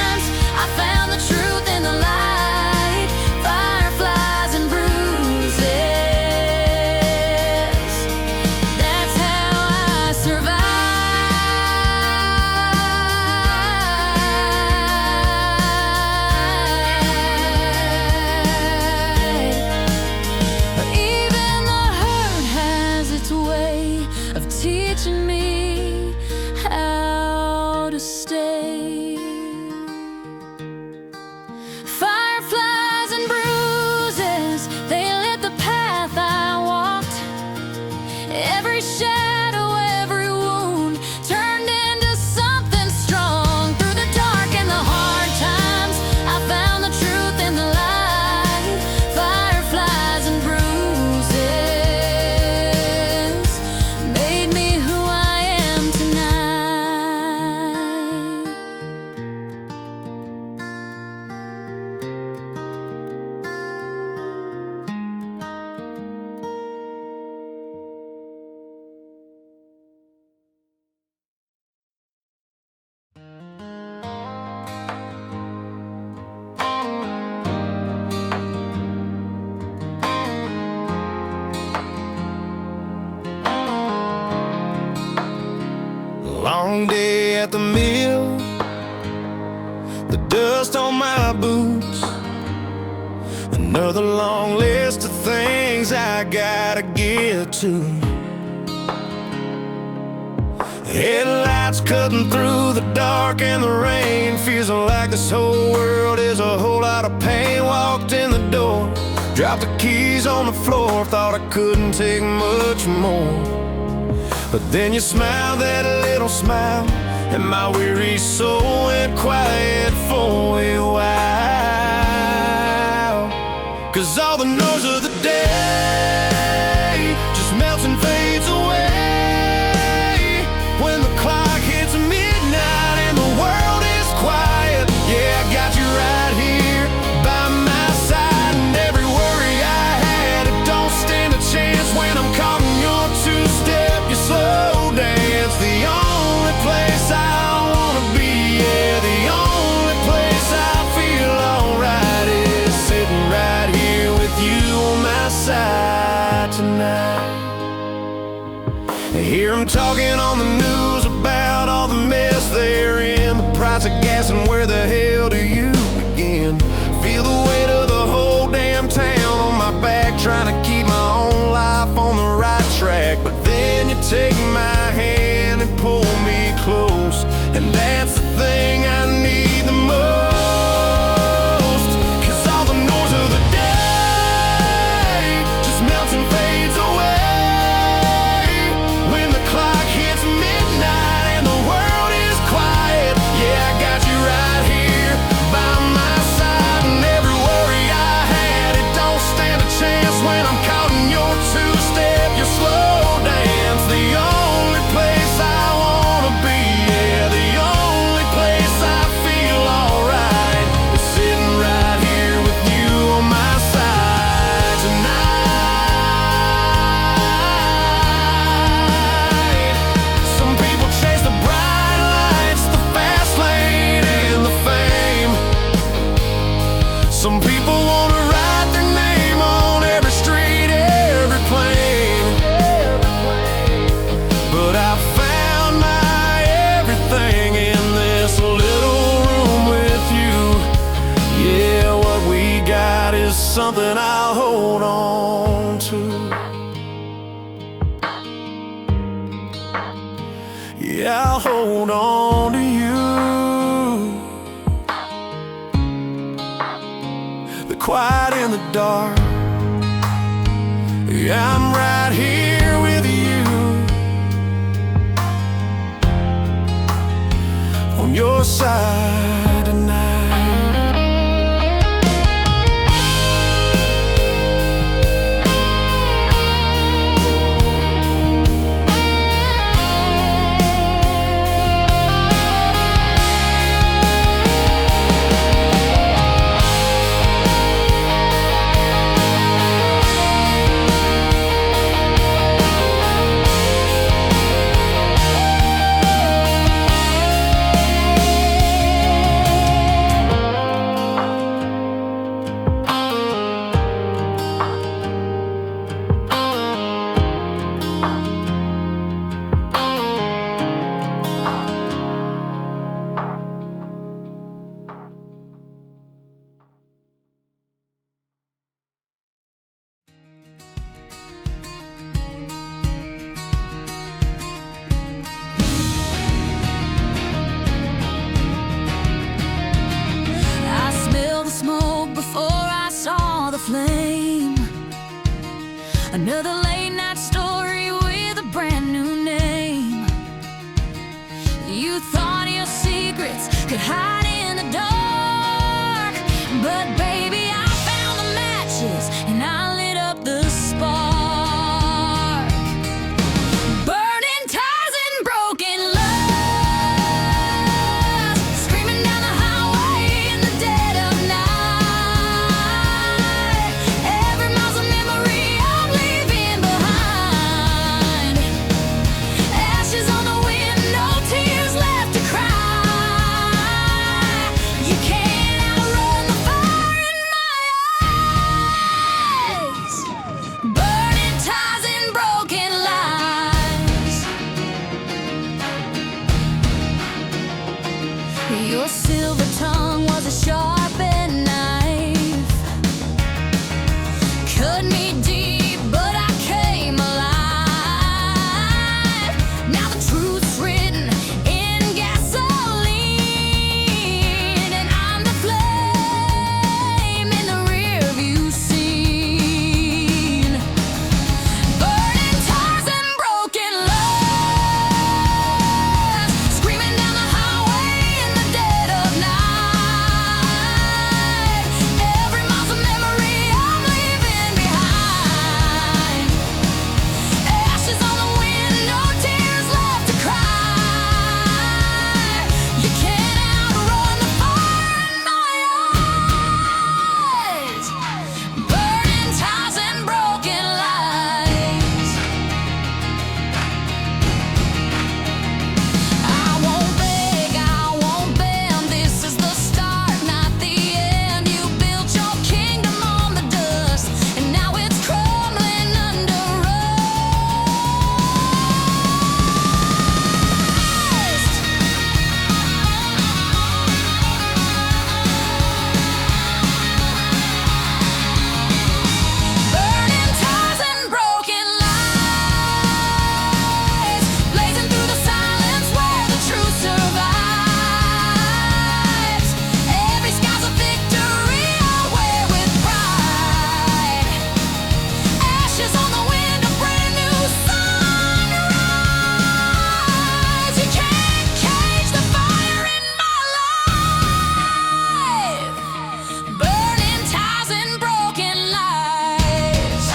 the dust on my boots. Another long list of things I gotta get to. Headlights cutting through the dark and the rain, feels like this whole world is a whole lot of pain. Walked in the door, dropped the keys on the floor, thought I couldn't take much more. But then you smiled that little smile, and my weary soul went quiet for a while. 'Cause all the noise of the day just melts and fades away when the clock hits midnight and the world is quiet. Yeah, I got you right here by my side, and every worry I had, it don't stand a chance when I'm caught in your two-step. You slow dance, the only place I wanna be. Yeah, the only place I feel alright is sitting right here with you on my side tonight. I hear them talking on the news about all the mess they're in, the price of gas, and where the hell do you begin? Feel the weight of the whole damn town on my back, trying to keep my own life on the right track. But then you take my hand and pull me close, and that's the thing I need the most. 'Cause all the noise of the day just melts and fades away when the clock hits midnight and the world is quiet. Yeah, I got you right here by my side, and every worry I had, it don't stand a chance when I'm caught in your two-step. You slow dance, the only place I wanna be. Yeah, the only place I feel alright is sitting right here with you on my side tonight. Some people chase the bright lights, the fast lane and the fame. Some people wanna write their name on every street, every plane. But I found my everything in this little room with you. Yeah, what we got is something I'll hold on to. Yeah, I'll hold on to you. The quiet in the dark, yeah, I'm right here with you on your side tonight.
I smelled the smoke before I saw the flame. Another late night story with a brand new name. You thought your secrets could hide in the dark, but baby, I found the matches and I lit up the spark. Burning ties and broken love, screaming down the highway in the dead of night. Every mile's a memory I'm leaving behind. Ashes on the wind, no tears left to cry. was a sharpened knife. Cut me deep, but I came alive. Now the truth's written in gasoline, and I'm the flame in the rearview scene. Burning tires and broken love, screaming down the highway in the dead of night. Every mile's a memory I'm leaving behind. Ashes on the wind, no tears left to cry. You can't outrun the fire in my eyes. Burning ties and broken lights. I won't beg, I won't bend. This is the start, not the end. You built your kingdom on the dust, and now it's crumbling under rust. Burning ties and broken lights, blazing through the silence where the truth survives. Every sky's a victory I wear with pride. Ashes on the wind, a brand new sunrise. You can't cage the fire in my life. Burning ties and broken lights.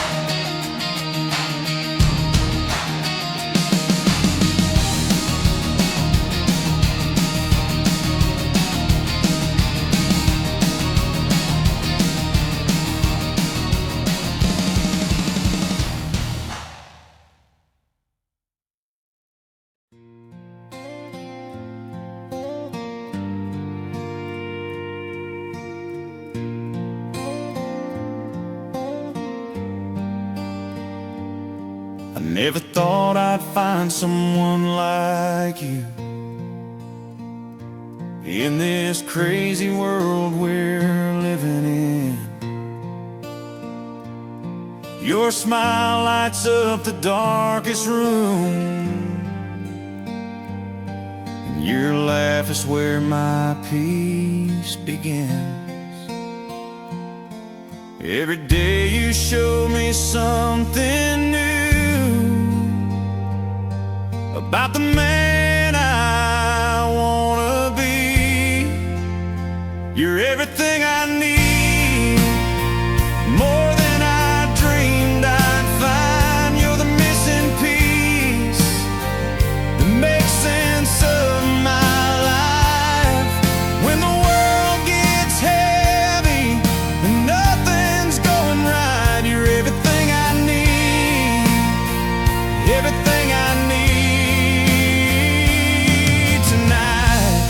I never thought I'd find someone like you in this crazy world we're living in. Your smile lights up the darkest room, and your laugh is where my peace begins. Every day you show me something new about the man I wanna be. You're everything I need, more than I dreamed I'd find. You're the missing piece that makes sense of my life. When the world gets heavy and nothing's going right, you're everything I need, everything I need tonight.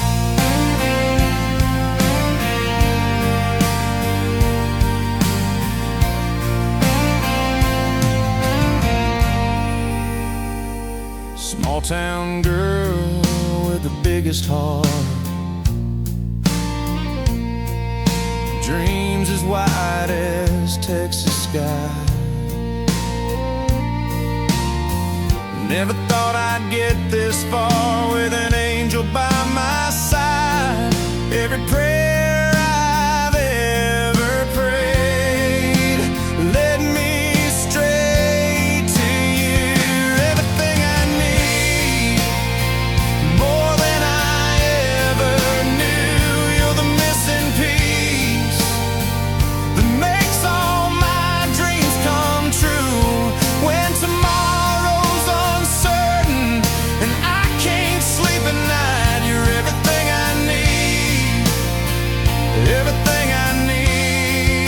Small town girl with the biggest heart, dreams as wide as Texas sky. Never thought I'd get this far with an angel by my side. Every prayer I've ever prayed led me straight to you. Everything I need, more than I ever knew. You're the missing piece that makes all my dreams come true. When tomorrow's uncertain and I can't sleep at night, you're everything I need, everything I need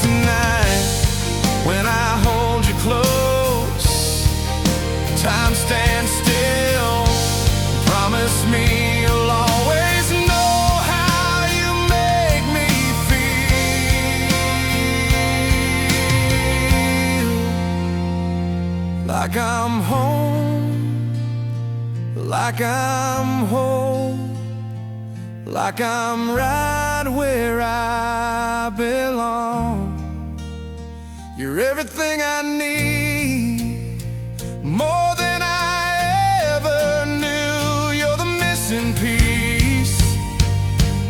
tonight. When I hold you close, time stands still. Promise me you'll always know how you make me feel. Like I'm home, like I'm whole,
like I'm right where I belong. You're everything I need, more than I ever knew. You're the missing piece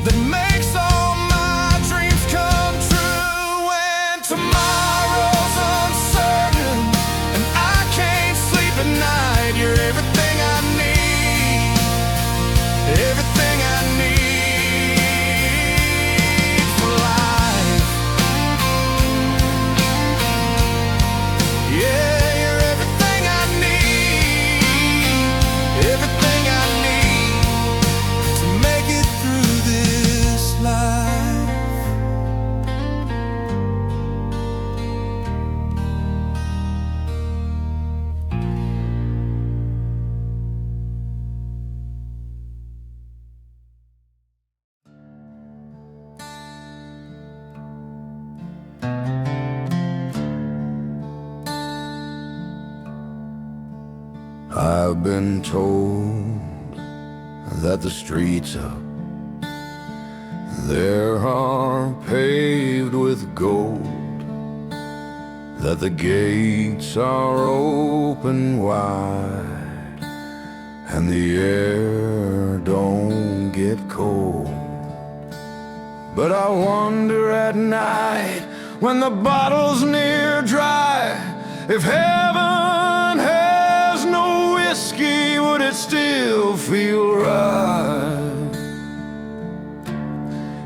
that makes all my dreams come true. When tomorrow's uncertain and I can't sleep at night, you're everything I need, everything I need for life. Yeah, you're everything I need, everything I need to make it through this life. I've been told that the streets up there are paved with gold, that the gates are open wide, and the air don't get cold. But I wonder at night, when the bottle's near dry, if heaven has no whiskey, would it still feel right?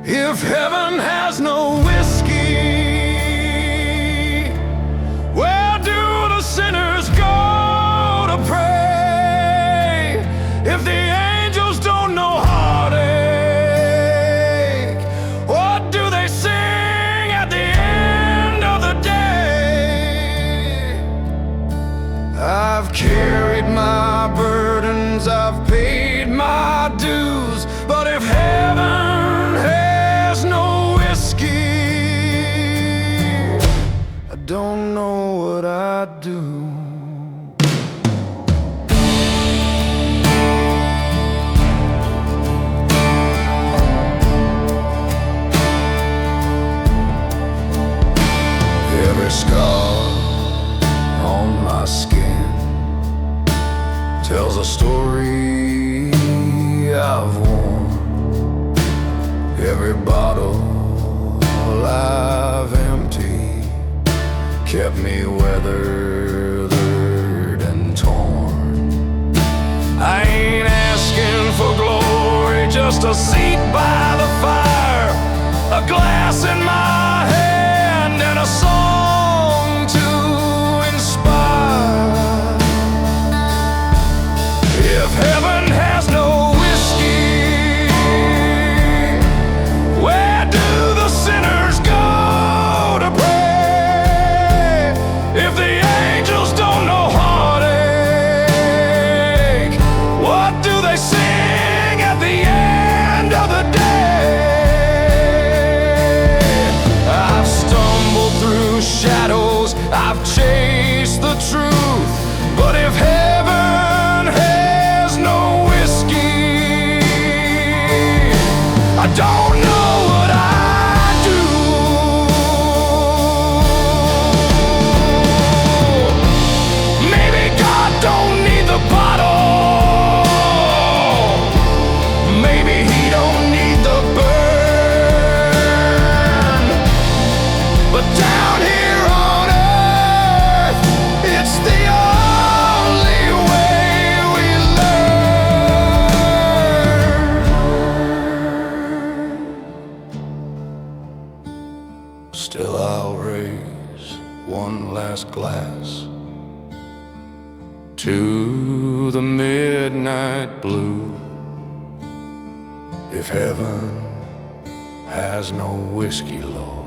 If heaven has no whiskey, where do the sinners go to pray? If the angels don't know heartache, what do they sing at the end of the day? I've carried my burdens, I've paid my dues, but if heaven has no whiskey, I don't know what I'd do. Every scar on my skin tells a story I've worn. Every bottle I've emptied kept me weathered and torn. I ain't asking for glory, just a seat by the fire, a glass in my hand, and a song to inspire. If heaven has no whiskey, where do the sinners go to pray? If the angels don't know heartache, what do they sing at the end of the day? I've stumbled through shadows, I've chased the truth, but if heaven has no whiskey, I don't know what I'd do. Maybe God don't need the bottle, maybe he don't need the burn, but down here on earth, it's the only way we learn. Still I'll raise one last glass to the midnight blue. If heaven has no whiskey, Lord,